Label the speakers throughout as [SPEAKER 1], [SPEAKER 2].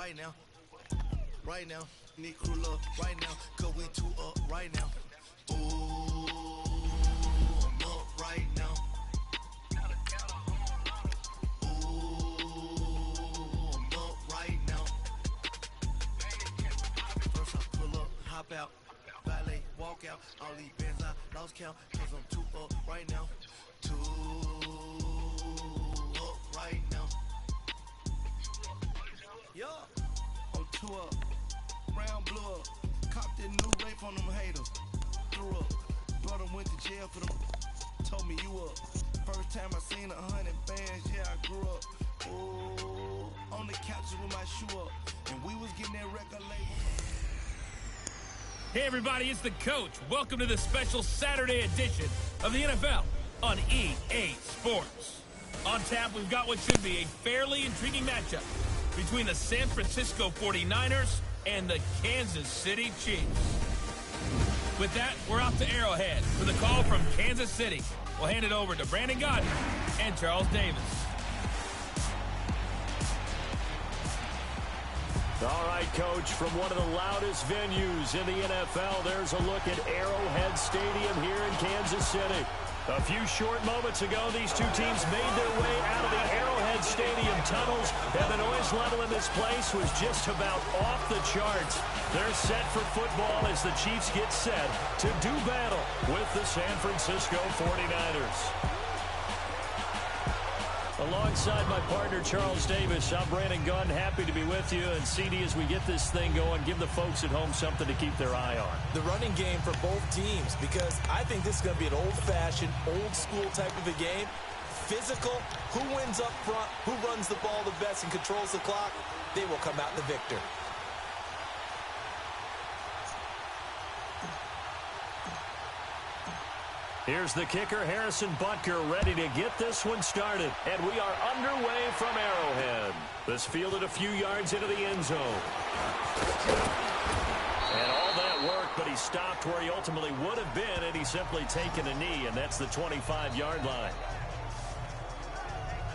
[SPEAKER 1] right now. Right now. Need crew love right now. Cause we two up right now. Ooh, I'm up right now. Ooh, I'm up right now. First I pull up, hop out. Valet, walk out. All these bands I lost count. Cause I'm two up right now. Two up right now. Yeah, I'm two up. Brown blew up. Copped that new rape on them haters. Threw up. Brother went to jail for them. Told me you up. First time I seen 100 bands, yeah, I grew up. Ooh, on the couch with my shoe up. And we was getting that record label.
[SPEAKER 2] Hey everybody, it's the coach. Welcome to the special Saturday edition of the NFL on EA Sports. On tap, we've got what should be a fairly intriguing matchup between the San Francisco 49ers and the Kansas City Chiefs. With that, we're off to Arrowhead for the call from Kansas City. We'll hand it over to Brandon Godden and Charles Davis.
[SPEAKER 3] All right, Coach, from one of the loudest venues in the NFL, there's a look at Arrowhead Stadium here in Kansas City. A few short moments ago, these two teams made their way out of the Arrowhead Stadium tunnels, and the noise level in this place was just about off the charts. They're set for football as the Chiefs get set to do battle with the San Francisco 49ers. Alongside my partner, Charles Davis, I'm Brandon Gunn. Happy to be with you. And CD, as we get this thing going, give the folks at home something to keep their eye on.
[SPEAKER 4] The running game for both teams, because I think this is going to be an old-fashioned, old-school type of a game. Physical, who wins up front, who runs the ball the best and controls the clock, they will come out the victor.
[SPEAKER 3] Here's the kicker, Harrison Butker, ready to get this one started. And we are underway from Arrowhead. This fielded a few yards into the end zone. And all that work, but he stopped where he ultimately would have been, and he's simply taken a knee, and that's the 25-yard line.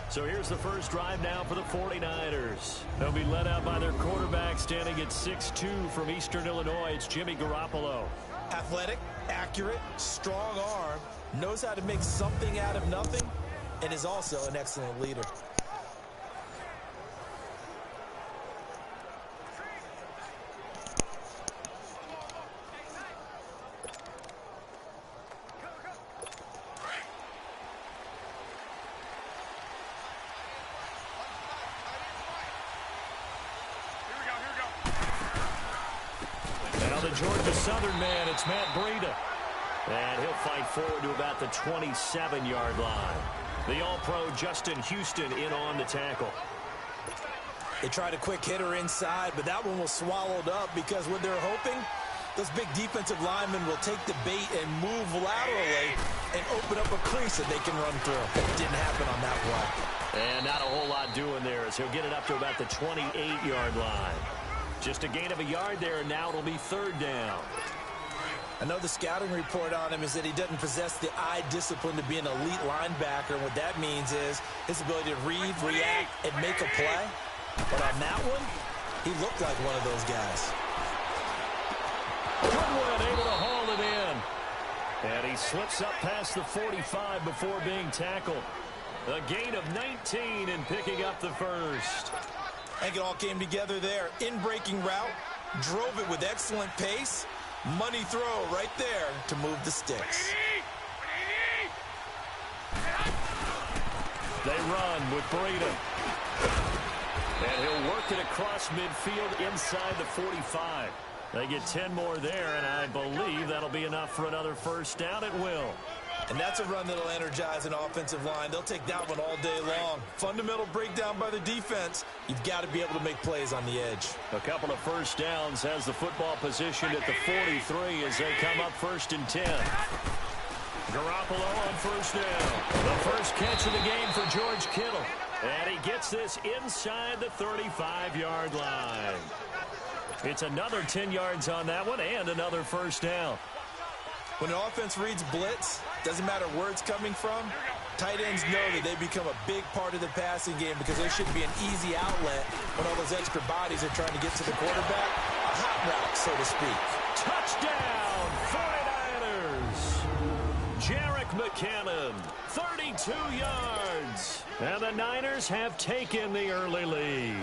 [SPEAKER 3] So here's the first drive now for the 49ers. They'll be led out by their quarterback, standing at 6'2" from Eastern Illinois. It's Jimmy Garoppolo.
[SPEAKER 4] Athletic, accurate, strong arm, knows how to make something out of nothing, and is also an excellent leader.
[SPEAKER 3] Georgia Southern man, it's Matt Breida. And he'll fight forward to about the 27-yard line. The All-Pro Justin Houston in on the tackle.
[SPEAKER 4] They tried a quick hitter inside, but that one was swallowed up because what they're hoping, those big defensive linemen will take the bait and move laterally and open up a crease that they can run through. It didn't happen on that play.
[SPEAKER 3] And not a whole lot doing there as he'll get it up to about the 28-yard line. Just a gain of a yard there, and now it'll be third down.
[SPEAKER 4] I know the scouting report on him is that he doesn't possess the eye discipline to be an elite linebacker. And what that means is his ability to read, react, and make a play. But on that one, he looked like one of those guys.
[SPEAKER 3] Goodwin able to haul it in. And he slips up past the 45 before being tackled. A gain of 19 and picking up the first.
[SPEAKER 4] I think it all came together there. In-breaking route, drove it with excellent pace. Money throw right there to move the sticks.
[SPEAKER 3] They run with Breida. And he'll work it across midfield inside the 45. They get 10 more there, and I believe that'll be enough for another first down. It will.
[SPEAKER 4] And that's a run that'll energize an offensive line. They'll take that one all day long. Fundamental breakdown by the defense. You've got to be able to make plays on the edge.
[SPEAKER 3] A couple of first downs, has the football positioned at the 43 as they come up 1st and 10. Garoppolo on first down. The first catch of the game for George Kittle. And he gets this inside the 35-yard line. It's another 10 yards on that one and another first down.
[SPEAKER 4] When an offense reads blitz, Doesn't matter where it's coming from. Tight ends know that they become a big part of the passing game because they should be an easy outlet when all those extra bodies are trying to get to the quarterback. A hot route, so to speak.
[SPEAKER 3] Touchdown, 49ers. Jerick McKinnon, 32 yards. And the Niners have taken the early lead.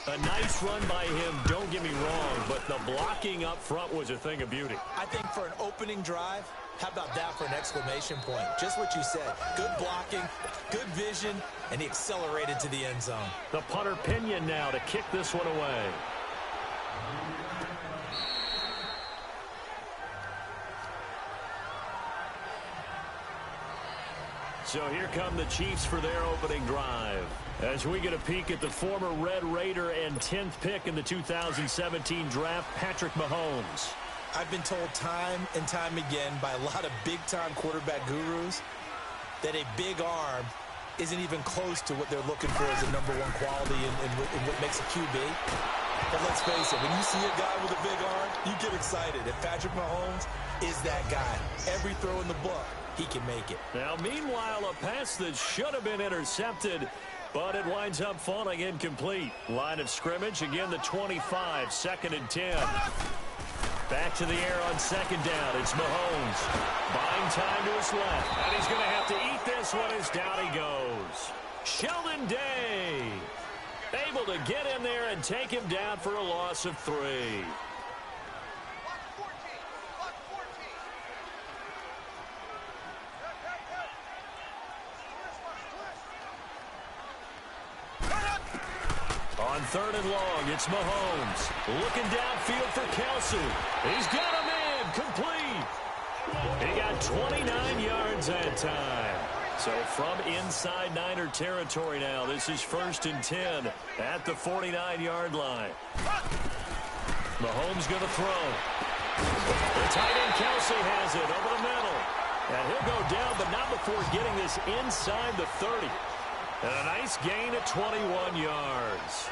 [SPEAKER 3] A nice run by him, don't get me wrong, but the blocking up front was a thing of beauty.
[SPEAKER 4] I think for an opening drive, how about that for an exclamation point? Just what you said. Good blocking, good vision, and he accelerated to the end zone.
[SPEAKER 3] The punter Pinion now to kick this one away. So here come the Chiefs for their opening drive. As we get a peek at the former Red Raider and 10th pick in the 2017 draft, Patrick Mahomes.
[SPEAKER 4] I've been told time and time again by a lot of big-time quarterback gurus that a big arm isn't even close to what they're looking for as a #1 quality in what makes a QB. But let's face it, when you see a guy with a big arm, you get excited. And Patrick Mahomes is that guy. Every throw in the book, he can make it.
[SPEAKER 3] Now, meanwhile, a pass that should have been intercepted, but it winds up falling incomplete. Line of scrimmage, again the 25, 2nd and 10. Back to the air on 2nd down. It's Mahomes. Buying time to his left. And he's going to have to eat this one as down he goes. Sheldon Day able to get in there and take him down for a loss of 3. On 3rd and long, it's Mahomes. Looking downfield for Kelsey. He's got him in. Complete. He got 29 yards that time. So from inside Niner territory now, this is 1st and 10 at the 49-yard line. Mahomes going to throw. The tight end Kelsey has it over the middle. And he'll go down, but not before getting this inside the 30. And a nice gain of 21 yards.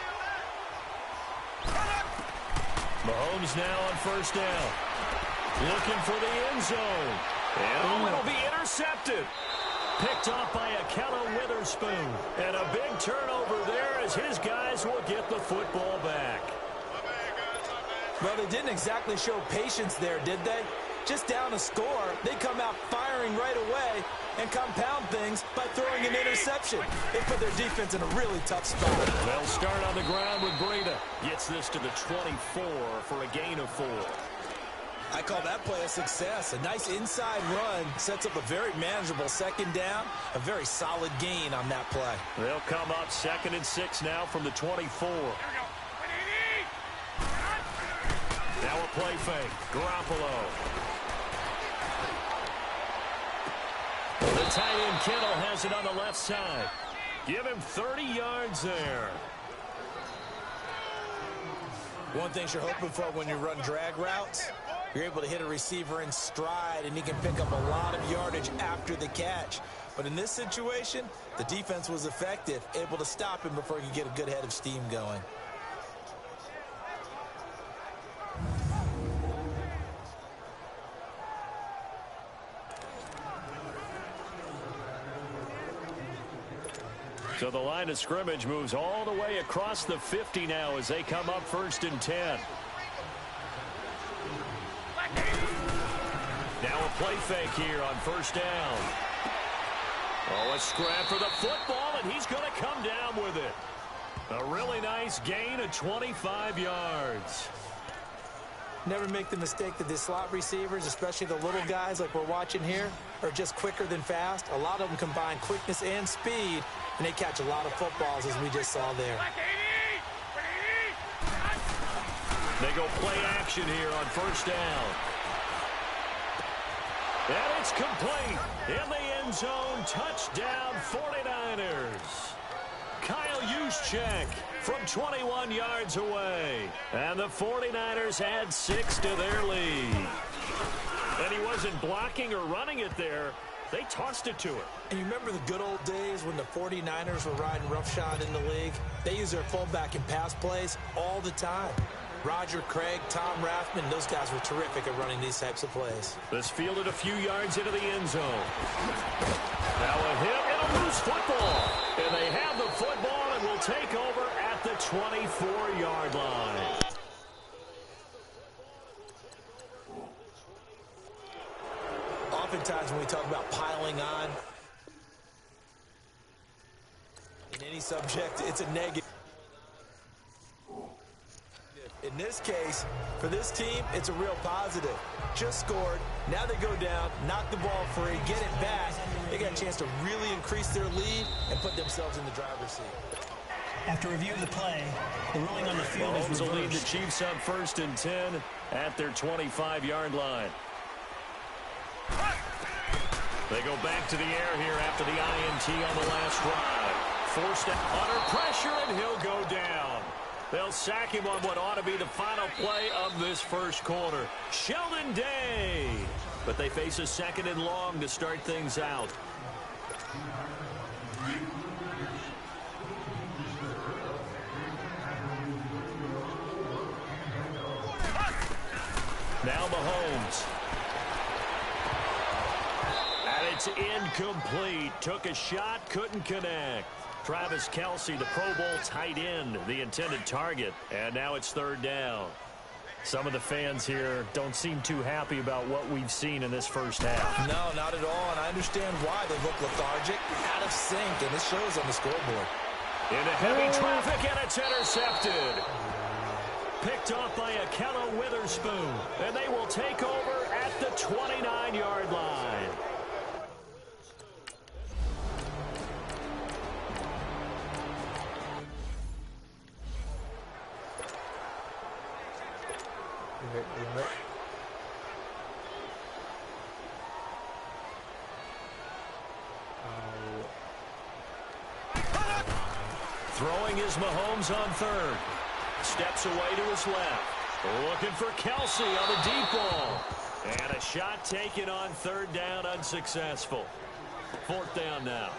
[SPEAKER 3] Mahomes now on 1st down. Looking for the end zone. And it'll be intercepted. Picked off by Akello Witherspoon. And a big turnover there as his guys will get the football back.
[SPEAKER 4] Well, they didn't exactly show patience there, did they? Just down a score, they come out firing right away and compound things by throwing an interception. They put their defense in a really tough spot.
[SPEAKER 3] They'll start on the ground with Breida. Gets this to the 24 for a gain of 4.
[SPEAKER 4] I call that play a success. A nice inside run sets up a very manageable 2nd down. A very solid gain on that play.
[SPEAKER 3] They'll come up 2nd and 6 now from the 24. Now a play fake. Garoppolo. The tight end Kittle has it on the left side. Give him 30 yards there.
[SPEAKER 4] One thing you're hoping for when you run drag routes, you're able to hit a receiver in stride, and he can pick up a lot of yardage after the catch. But in this situation, the defense was effective, able to stop him before he could get a good head of steam going.
[SPEAKER 3] So the line of scrimmage moves all the way across the 50 now as they come up 1st and 10. Now a play fake here on 1st down. Oh, a scrap for the football, and he's going to come down with it. A really nice gain of 25 yards.
[SPEAKER 4] Never make the mistake that the slot receivers, especially the little guys like we're watching here, are just quicker than fast. A lot of them combine quickness and speed, and they catch a lot of footballs, as we just saw there.
[SPEAKER 3] They go play action here on 1st down. And it's complete. In the end zone, touchdown 49ers. Kyle Juszczyk from 21 yards away. And the 49ers add 6 to their lead. And he wasn't blocking or running it there. They tossed it to him.
[SPEAKER 4] And you remember the good old days when the 49ers were riding roughshod in the league? They used their fullback in pass plays all the time. Roger Craig, Tom Rathman, those guys were terrific at running these types of plays.
[SPEAKER 3] This fielded a few yards into the end zone. Now a hit and a loose football. And they have the football and will take over at the 24-yard line.
[SPEAKER 4] Oftentimes when we talk about piling on in any subject, it's a negative. In this case, for this team, it's a real positive. Just scored. Now they go down, knock the ball free, get it back. They got a chance to really increase their lead and put themselves in the driver's seat.
[SPEAKER 5] After review of the play, the ruling on the field is reversed.
[SPEAKER 3] Mahomes will lead the Chiefs up 1st and 10 at their 25-yard line. They go back to the air here after the INT on the last drive. Forced under pressure, and he'll go down. They'll sack him on what ought to be the final play of this first quarter. Sheldon Day. But they face a 2nd and long to start things out. Now Mahomes. And it's incomplete. Took a shot, couldn't connect. Travis Kelce, the Pro Bowl tight end, the intended target. And now it's 3rd down. Some of the fans here don't seem too happy about what we've seen in this first half.
[SPEAKER 4] No, not at all, and I understand why. They look lethargic, out of sync, and it shows on the scoreboard.
[SPEAKER 3] Into heavy traffic, and it's intercepted. Picked off by Akello Witherspoon, and they will take over at the 29-yard line. Throwing is Mahomes on 3rd. Steps away to his left. Looking for Kelce on the deep ball. And a shot taken on 3rd down, unsuccessful. 4th down now.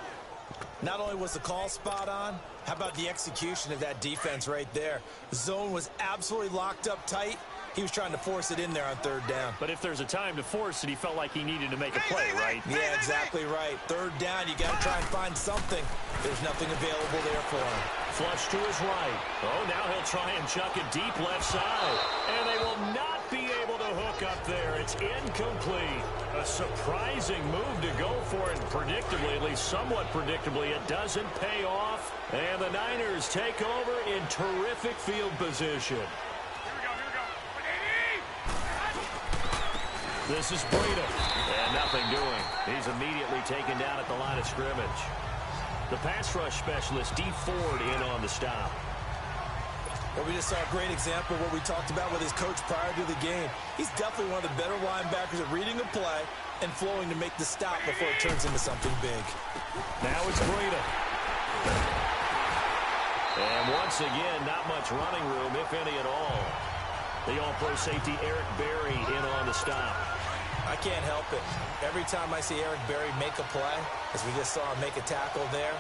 [SPEAKER 4] Not only was the call spot on, how about the execution of that defense right there? The zone was absolutely locked up tight. He was trying to force it in there on 3rd down.
[SPEAKER 3] But if there's a time to force it, he felt like he needed to make a play, right?
[SPEAKER 4] Yeah, exactly right. 3rd down, you got to try and find something. There's nothing available there for him.
[SPEAKER 3] Flush to his right. Oh, now he'll try and chuck it deep left side. And they will not be able to hook up there. It's incomplete. A surprising move to go for it. Predictably, at least somewhat predictably, it doesn't pay off. And the Niners take over in terrific field position. This is Breida. And nothing doing. He's immediately taken down at the line of scrimmage. The pass rush specialist, D. Ford, in on the stop.
[SPEAKER 4] Well, we just saw a great example of what we talked about with his coach prior to the game. He's definitely one of the better linebackers at reading a play and flowing to make the stop before it turns into something big.
[SPEAKER 3] Now it's Breida. And once again, not much running room, if any at all. The all-pro safety Eric Berry in on the stop.
[SPEAKER 4] I can't help it. Every time I see Eric Berry make a play, as we just saw him make a tackle there,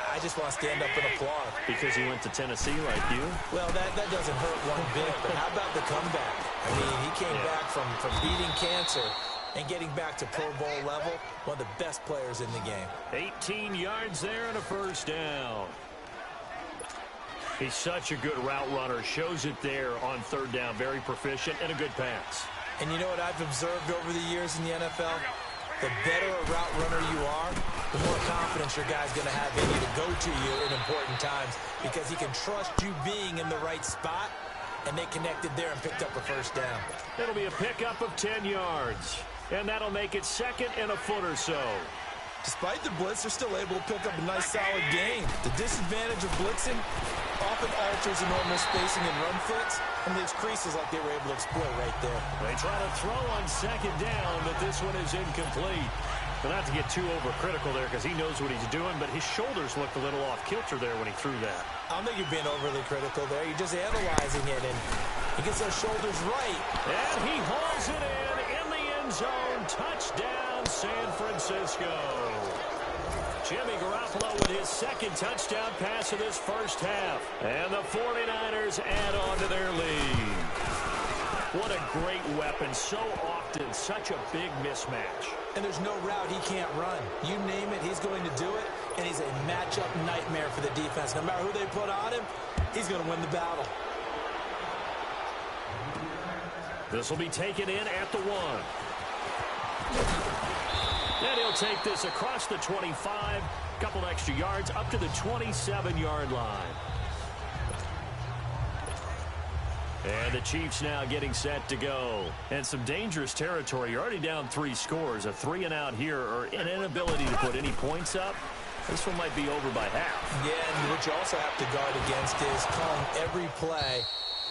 [SPEAKER 4] I just want to stand up and applaud.
[SPEAKER 3] Because he went to Tennessee like you?
[SPEAKER 4] Well, that doesn't hurt one bit, but how about the comeback? I mean, he came back from beating cancer and getting back to Pro Bowl level, one of the best players in the game.
[SPEAKER 3] 18 yards there and a 1st down. He's such a good route runner. Shows it there on 3rd down. Very proficient and a good pass.
[SPEAKER 4] And you know what I've observed over the years in the NFL? The better a route runner you are, the more confidence your guy's going to have in you to go to you in important times because he can trust you being in the right spot, and they connected there and picked up a 1st down.
[SPEAKER 3] It'll be a pickup of 10 yards, and that'll make it 2nd and a foot or so.
[SPEAKER 4] Despite the blitz, they're still able to pick up a nice, solid gain. The disadvantage of blitzing often alters the normal spacing and run fits, and these creases like they were able to exploit right there.
[SPEAKER 3] They try to throw on 2nd down, but this one is incomplete. But not to get too overcritical there because he knows what he's doing, but his shoulders looked a little off kilter there when he threw that.
[SPEAKER 4] I don't think you're being overly critical there. You're just analyzing it, and he gets those shoulders right.
[SPEAKER 3] And he hauls it in the end zone. Touchdown, San Francisco. Jimmy Garoppolo with his second touchdown pass of this first half. And the 49ers add on to their lead. What a great weapon. So often, such a big mismatch.
[SPEAKER 4] And there's no route he can't run. You name it, he's going to do it. And he's a matchup nightmare for the defense. No matter who they put on him, he's going to win the battle.
[SPEAKER 3] This will be taken in at the 1. And he'll take this across the 25, couple extra yards up to the 27-yard line. And the Chiefs now getting set to go. And some dangerous territory. You're already down 3 scores. A 3-and-out here, or an inability to put any points up. This one might be over by half.
[SPEAKER 4] Yeah, and what you also have to guard against is calling every play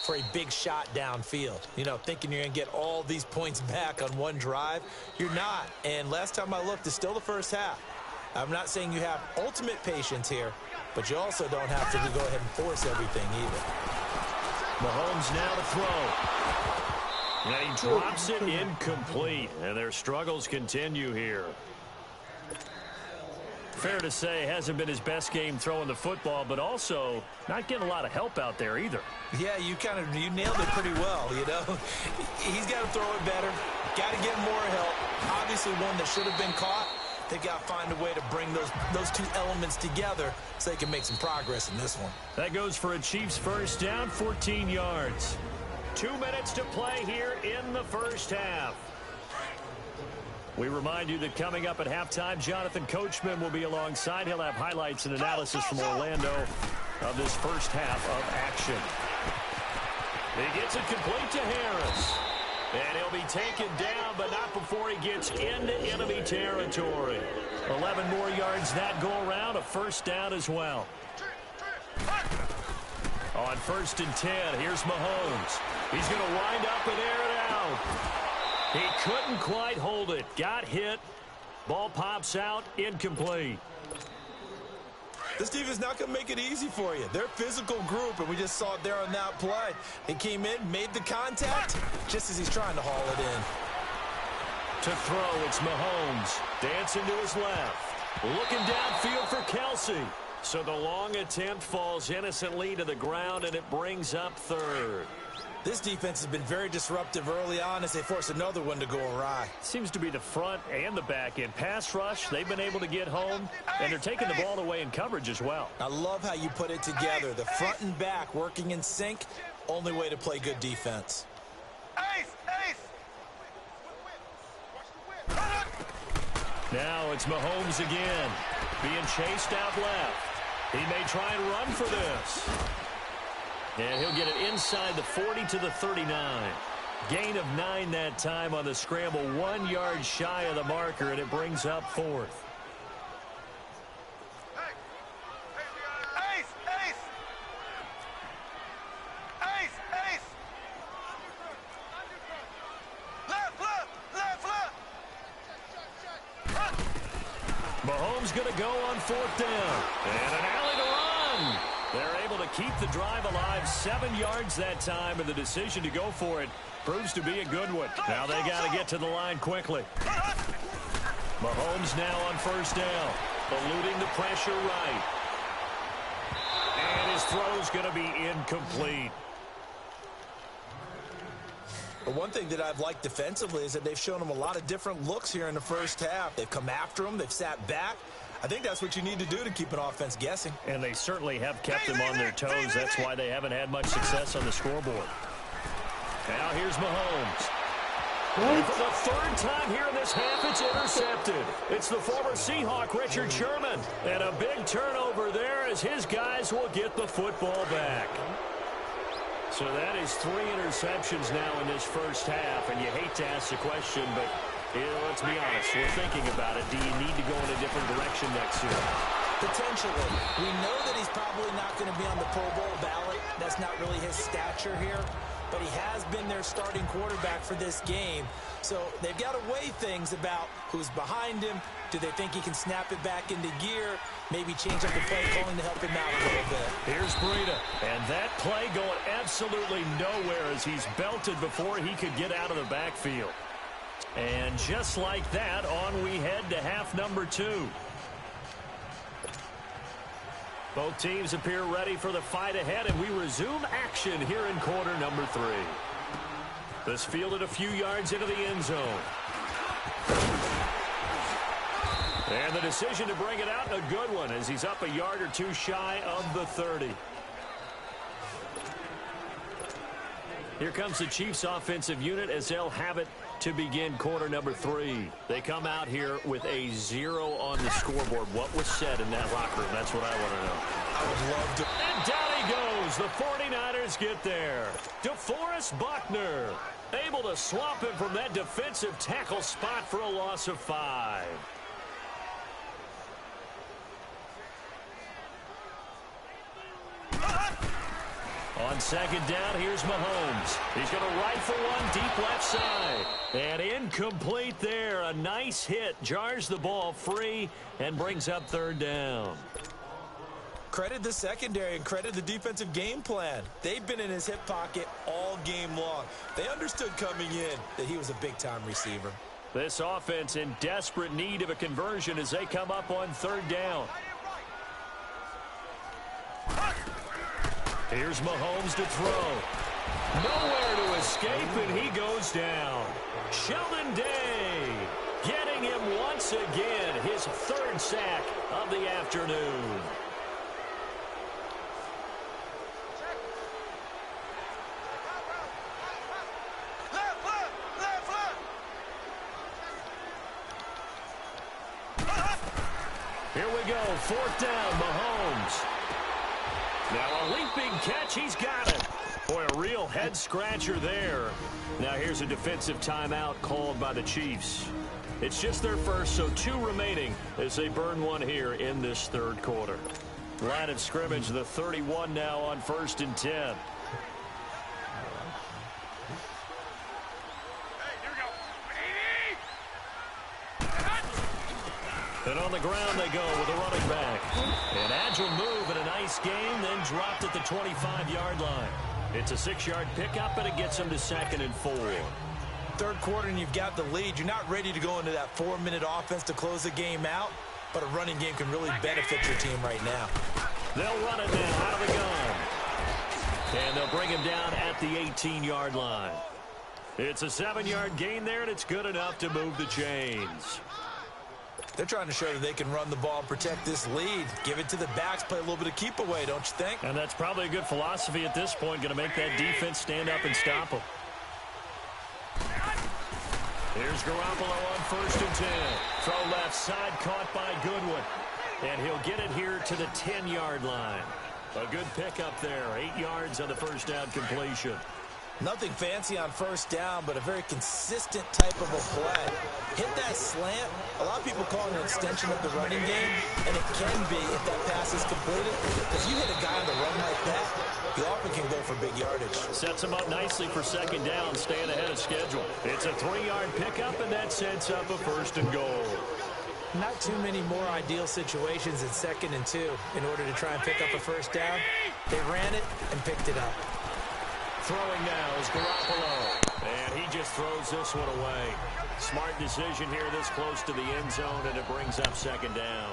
[SPEAKER 4] for a big shot downfield. You know, thinking you're going to get all these points back on one drive. You're not. And last time I looked, it's still the first half. I'm not saying you have ultimate patience here, but you also don't have to go ahead and force everything either.
[SPEAKER 3] Mahomes now to throw. And he drops it incomplete. And their struggles continue here. Fair to say, hasn't been his best game throwing the football, but also not getting a lot of help out there either.
[SPEAKER 4] Yeah, you nailed it pretty well, you know. He's got to throw it better. Got to get more help. Obviously one that should have been caught. They got to find a way to bring those two elements together so they can make some progress in this one.
[SPEAKER 3] That goes for a Chiefs first down, 14 yards. 2 minutes to play here in the first half. We remind you that coming up at halftime, Jonathan Coachman will be alongside. He'll have highlights and analysis from Orlando of this first half of action. He gets it complete to Harris. And he'll be taken down, but not before he gets into enemy territory. 11 more yards that go around, a first down as well. On 1st and 10, here's Mahomes. He's going to wind up and air it out. He couldn't quite hold it. Got hit. Ball pops out. Incomplete.
[SPEAKER 4] This team is not going to make it easy for you. They're a physical group, and we just saw it there on that play. He came in, made the contact, just as he's trying to haul it in.
[SPEAKER 3] To throw, it's Mahomes. Dancing to his left. Looking downfield for Kelsey. So the long attempt falls innocently to the ground, and it brings up 3rd.
[SPEAKER 4] This defense has been very disruptive early on as they force another one to go awry.
[SPEAKER 3] Seems to be the front and the back end. Pass rush, they've been able to get home, and they're taking the ball away in coverage as well.
[SPEAKER 4] I love how you put it together. The front and back working in sync, only way to play good defense.
[SPEAKER 3] Now it's Mahomes again, being chased out left. He may try and run for this. And he'll get it inside the 40 to the 39. Gain of 9 that time on the scramble. 1 yard shy of the marker, and it brings up 4th. Mahomes going to go on 4th down. And an alley to run. They're able to keep the drive alive. 7 yards that time, and the decision to go for it proves to be a good one. Now they got to get to the line quickly. Mahomes now on 1st down, eluding the pressure right. And his throw's going to be incomplete.
[SPEAKER 4] But one thing that I've liked defensively is that they've shown him a lot of different looks here in the first half. They've come after him. They've sat back. I think that's what you need to do to keep an offense guessing.
[SPEAKER 3] And they certainly have kept them on their toes. That's why they haven't had much success on the scoreboard. Now here's Mahomes. And for the 3rd time here in this half, it's intercepted. It's the former Seahawk, Richard Sherman. And a big turnover there as his guys will get the football back. So that is 3 interceptions now in this first half. And you hate to ask the question, but let's be honest, we're thinking about it. Do you need to go in a different direction next year?
[SPEAKER 4] Potentially. We know that he's probably not going to be on the Pro Bowl ballot. That's not really his stature here. But he has been their starting quarterback for this game. So they've got to weigh things about who's behind him. Do they think he can snap it back into gear? Maybe change up the play calling to help him out a little bit.
[SPEAKER 3] Here's Breida. And that play going absolutely nowhere as he's belted before he could get out of the backfield. And just like that, on we head to half number 2. Both teams appear ready for the fight ahead, and we resume action here in quarter number 3. This fielded a few yards into the end zone. And the decision to bring it out, a good one, as he's up a yard or two shy of the 30. Here comes the Chiefs offensive unit as they'll have it to begin quarter number 3. They come out here with a 0 on the scoreboard. What was said in that locker room? That's what I want to know.
[SPEAKER 4] I would love to.
[SPEAKER 3] And down he goes. The 49ers get there. DeForest Buckner able to swamp him from that defensive tackle spot for a loss of 5. On second down, here's Mahomes. He's going to rifle one deep left side. And incomplete there. A nice hit. Jars the ball free and brings up third down.
[SPEAKER 4] Credit the secondary and credit the defensive game plan. They've been in his hip pocket all game long. They understood coming in that he was a big-time receiver.
[SPEAKER 3] This offense in desperate need of a conversion as they come up on third down. Here's Mahomes to throw. Nowhere to escape, and he goes down. Sheldon Day getting him once again, his 3rd sack of the afternoon. Here we go, 4th down, Mahomes. Now a leaping catch, he's got it. Boy, a real head-scratcher there. Now here's a defensive timeout called by the Chiefs. It's just their first, so 2 remaining as they burn one here in this 3rd quarter. Line of scrimmage, the 31 now on 1st and 10. And on the ground they go with a running back. An agile move and a nice gain, then dropped at the 25-yard line. It's a 6-yard pickup, and it gets them to 2nd and 4.
[SPEAKER 4] 3rd quarter, and you've got the lead. You're not ready to go into that 4-minute offense to close the game out, but a running game can really benefit your team right now.
[SPEAKER 3] They'll run it now out of the gun. And they'll bring him down at the 18-yard line. It's a 7-yard gain there, and it's good enough to move the chains.
[SPEAKER 4] They're trying to show that they can run the ball and protect this lead. Give it to the backs, play a little bit of keep away, don't you think?
[SPEAKER 3] And that's probably a good philosophy at this point, going to make that defense stand up and stop them. Here's Garoppolo on 1st and 10. Throw left side, caught by Goodwin. And he'll get it here to the 10-yard line. A good pickup there, 8 yards on the first down completion.
[SPEAKER 4] Nothing fancy on 1st down, but a very consistent type of a play. Hit that slant. A lot of people call it an extension of the running game, and it can be if that pass is completed. If you hit a guy on the run like that, he often can go for big yardage.
[SPEAKER 3] Sets him up nicely for 2nd down, staying ahead of schedule. It's a 3-yard pickup, and that sets up a 1st and goal.
[SPEAKER 4] Not too many more ideal situations in 2nd and 2 in order to try and pick up a 1st down. They ran it and picked it up.
[SPEAKER 3] Throwing now is Garoppolo. And he just throws this one away. Smart decision here this close to the end zone, and it brings up 2nd down.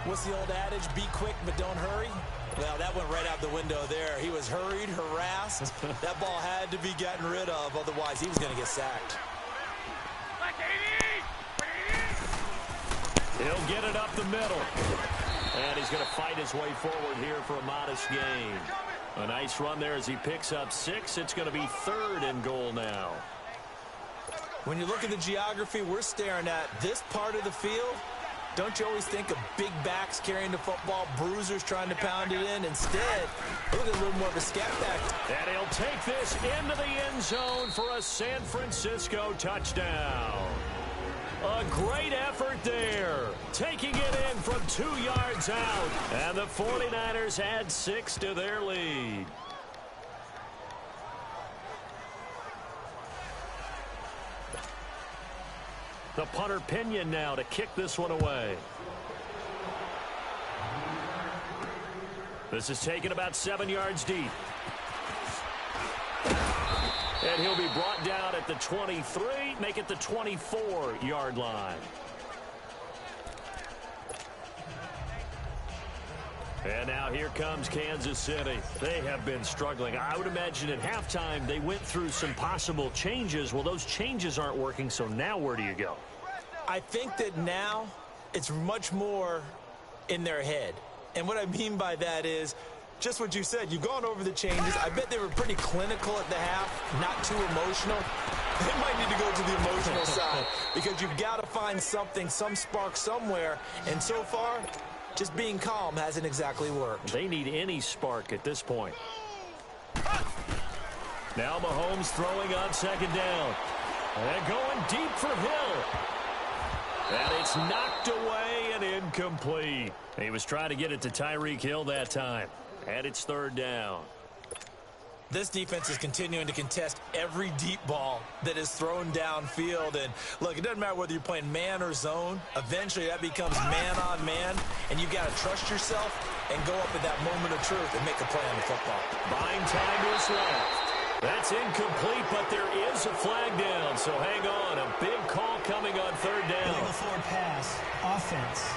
[SPEAKER 4] What's the old adage? Be quick, but don't hurry. Well, that went right out the window there. He was hurried, harassed. That ball had to be gotten rid of, otherwise he was going to get sacked.
[SPEAKER 3] He'll get it up the middle. And he's going to fight his way forward here for a modest gain. A nice run there as he picks up 6. It's going to be 3rd and goal now.
[SPEAKER 4] When you look at the geography we're staring at, this part of the field, don't you always think of big backs carrying the football, bruisers trying to pound it in? Instead, look at a little more of a scat back.
[SPEAKER 3] And he'll take this into the end zone for a San Francisco touchdown. A great effort there, taking it in from 2 yards out. And the 49ers add 6 to their lead. The punter Pinion now to kick this one away. This is taken about 7 yards deep. And he'll be brought down at the 23, make it the 24-yard line. And now here comes Kansas City. They have been struggling. I would imagine at halftime they went through some possible changes. Well, those changes aren't working, so now where do you go?
[SPEAKER 4] I think that now it's much more in their head. And what I mean by that is just what you said. You've gone over the changes. I bet they were pretty clinical at the half, not too emotional. They might need to go to the emotional side because you've got to find something, some spark somewhere. And so far, just being calm hasn't exactly worked.
[SPEAKER 3] They need any spark at this point. Now Mahomes throwing on second down. And going deep for Hill. And it's knocked away and incomplete. He was trying to get it to Tyreek Hill that time. And it's third down.
[SPEAKER 4] This defense is continuing to contest every deep ball that is thrown downfield. And, look, it doesn't matter whether you're playing man or zone. Eventually, that becomes man-on-man, and you've got to trust yourself and go up at that moment of truth and make a play on the football.
[SPEAKER 3] Buying time is left. That's incomplete, but there is a flag down, so hang on. A big call coming on third down.
[SPEAKER 5] Illegal forward pass. Offense.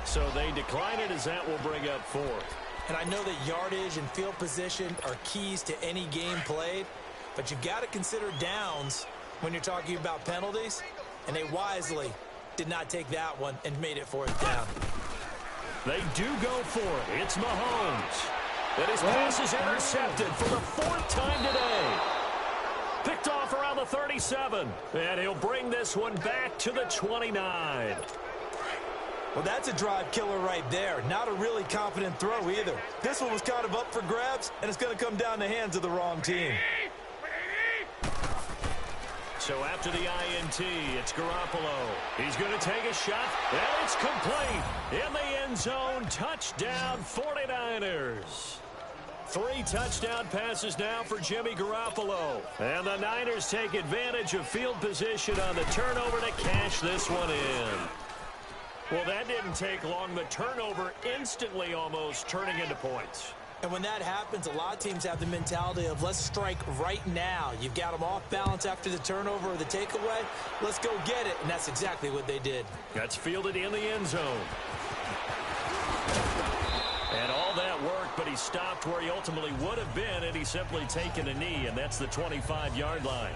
[SPEAKER 3] So they decline it as that will bring up fourth.
[SPEAKER 4] And I know that yardage and field position are keys to any game played, but you've got to consider downs when you're talking about penalties, and they wisely did not take that one and made it fourth down.
[SPEAKER 3] They do go for it. It's Mahomes. And his pass is intercepted for the fourth time today. Picked off around the 37. And he'll bring this one back to the 29.
[SPEAKER 4] Well, that's a drive killer right there. Not a really confident throw either. This one was kind of up for grabs, and it's going to come down the hands of the wrong team.
[SPEAKER 3] So after the INT, it's Garoppolo. He's going to take a shot, and it's complete. In the end zone, touchdown 49ers. 3 touchdown passes now for Jimmy Garoppolo. And the Niners take advantage of field position on the turnover to cash this one in. Well, that didn't take long. The turnover instantly almost turning into points.
[SPEAKER 4] And when that happens, a lot of teams have the mentality of let's strike right now. You've got them off balance after the turnover or the takeaway. Let's go get it. And that's exactly what they did.
[SPEAKER 3] That's fielded in the end zone. And all that worked, but he stopped where he ultimately would have been had he simply taken a knee, and that's the 25-yard line.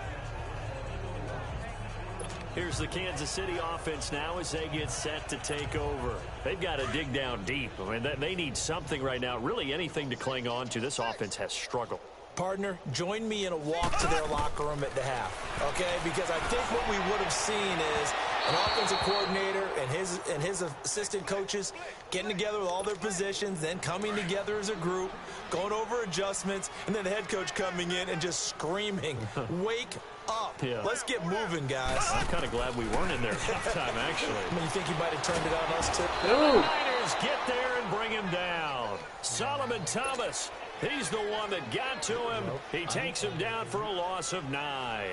[SPEAKER 3] Here's the Kansas City offense now as they get set to take over. They've got to dig down deep. I mean, they need something right now, really anything to cling on to. This offense has struggled.
[SPEAKER 4] Partner, join me in a walk to their locker room at the half, okay? Because I think what we would have seen is an offensive coordinator and his assistant coaches getting together with all their positions, then coming together as a group, going over adjustments, and then the head coach coming in and just screaming, wake up. Yeah. Let's get moving, guys.
[SPEAKER 3] I'm kind of glad we weren't in there halftime, actually.
[SPEAKER 4] I mean, you think he might have turned it on us, too?
[SPEAKER 3] The Niners get there and bring him down. Solomon Thomas, he's the one that got to him. He takes him down for a loss of 9.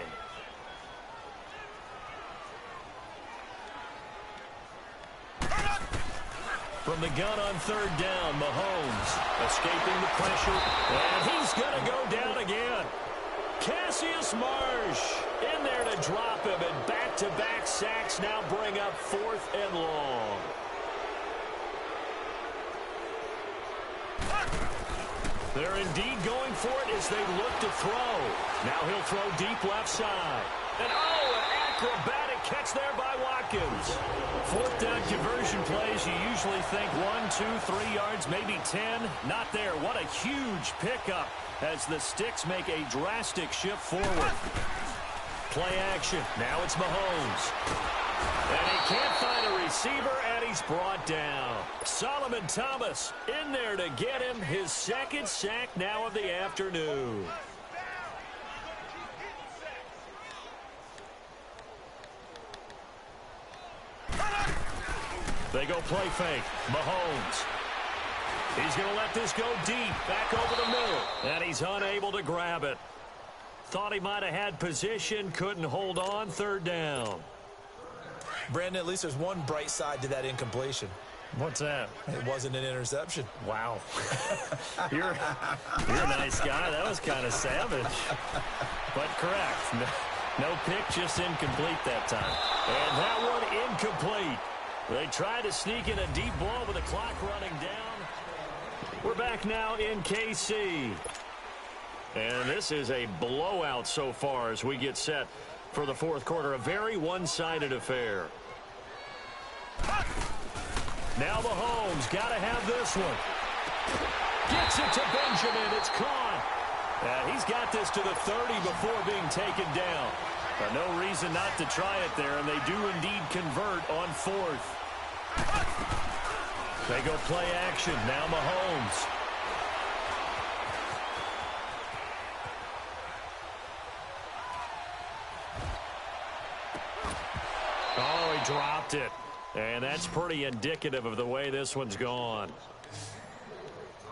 [SPEAKER 3] From the gun on third down, Mahomes escaping the pressure, and he's going to go down again. Cassius Marsh in there to drop him, and back-to-back sacks now bring up 4th and long. They're indeed going for it as they look to throw. Now he'll throw deep left side. And an acrobatic catch there by Watkins. 4th down conversion plays, you usually think 1, 2, 3 yards, maybe 10. Not there. What a huge pickup as the Sticks make a drastic shift forward. Play action. Now it's Mahomes. And he can't find a receiver, and he's brought down. Solomon Thomas in there to get him his 2nd sack now of the afternoon. They go play fake. Mahomes. He's going to let this go deep, back over the middle. And he's unable to grab it. Thought he might have had position, couldn't hold on, 3rd down.
[SPEAKER 4] Brandon, at least there's one bright side to that incompletion.
[SPEAKER 3] What's that?
[SPEAKER 4] It wasn't an interception.
[SPEAKER 3] Wow. You're a nice guy. That was kind of savage. But correct. No pick, just incomplete that time. And that one incomplete. They try to sneak in a deep ball with the clock running down. We're back now in KC. And this is a blowout so far as we get set for the fourth quarter. A very one-sided affair. Now Mahomes got to have this one. Gets it to Benjamin. It's caught. He's got this to the 30 before being taken down. No reason not to try it there, and they do indeed convert on fourth. They go play action. Now Mahomes. Oh, he dropped it. And that's pretty indicative of the way this one's gone.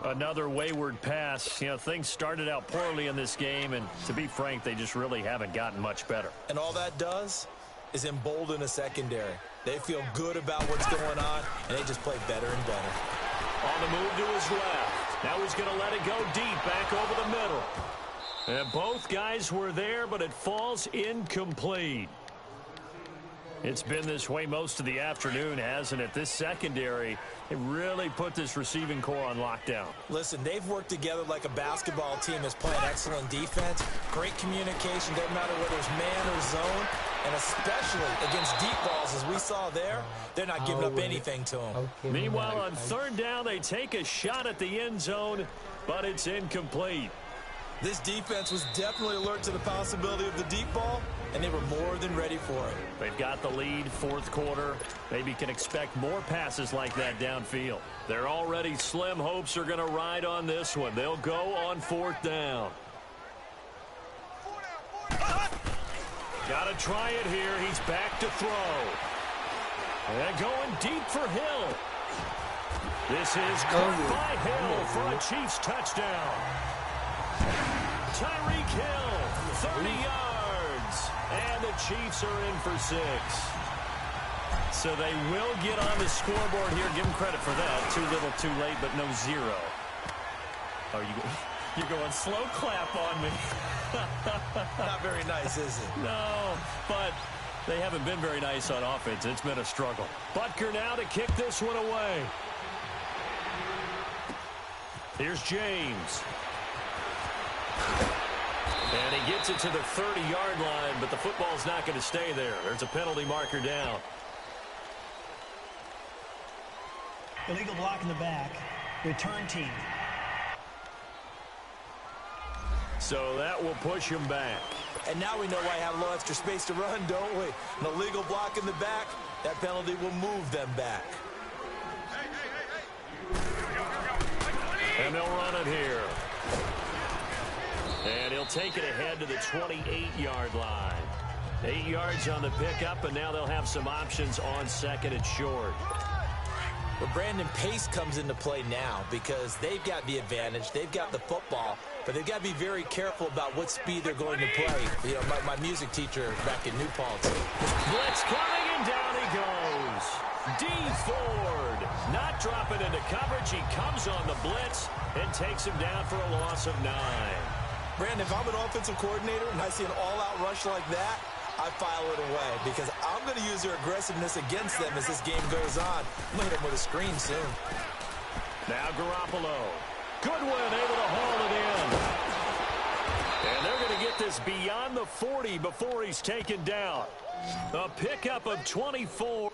[SPEAKER 3] Another wayward pass. You know, things started out poorly in this game, and to be frank, they just really haven't gotten much better.
[SPEAKER 4] And all that does is embolden a secondary. They feel good about what's going on, and they just play better and better.
[SPEAKER 3] On the move to his left. Now he's going to let it go deep, back over the middle. And both guys were there, but it falls incomplete. It's been this way most of the afternoon, hasn't it? This secondary, it really put this receiving core on lockdown.
[SPEAKER 4] Listen, they've worked together like a basketball team that's playing excellent defense. Great communication, doesn't matter whether it's man or zone. And especially against deep balls, as we saw there, they're not giving up anything to them.
[SPEAKER 3] Meanwhile, on third down, they take a shot at the end zone, but it's incomplete.
[SPEAKER 4] This defense was definitely alert to the possibility of the deep ball, and they were more than ready for it.
[SPEAKER 3] They've got the lead, fourth quarter. Maybe can expect more passes like that downfield. Their already slim hopes are going to ride on this one. They'll go on fourth down. Got to try it here. He's back to throw. And going deep for Hill. This is caught by Hill for a Chiefs touchdown. Tyreek Hill, 30 yards. And the Chiefs are in for 6. So they will get on the scoreboard here. Give them credit for that. Too little, too late, but no 0. Oh, you're going slow clap on me.
[SPEAKER 4] Not very nice, is it?
[SPEAKER 3] No, but they haven't been very nice on offense. It's been a struggle. Butker now to kick this one away. Here's James. And he gets it to the 30-yard line, but the football's not going to stay there. There's a penalty marker down.
[SPEAKER 5] Illegal block in the back. Return team.
[SPEAKER 3] So that will push him back.
[SPEAKER 4] And now we know why I have a little extra space to run, don't we? An illegal block in the back, that penalty will move them back.
[SPEAKER 3] And they'll run it here. And he'll take it ahead to the 28-yard line. 8 yards on the pickup, and now they'll have some options on second and short.
[SPEAKER 4] But Brandon, pace comes into play now because they've got the advantage. They've got the football, but they've got to be very careful about what speed they're going to play. You know, my music teacher back in New Paltz.
[SPEAKER 3] Blitz coming, and down he goes. D. Ford not dropping into coverage. He comes on the blitz and takes him down for a loss of 9.
[SPEAKER 4] Brandon, if I'm an offensive coordinator and I see an all-out rush like that, I file it away because I'm going to use their aggressiveness against them as this game goes on. I'm going to hit them with a screen soon.
[SPEAKER 3] Now Garoppolo. Goodwin able to haul it in. And they're going to get this beyond the 40 before he's taken down. A pickup of 24.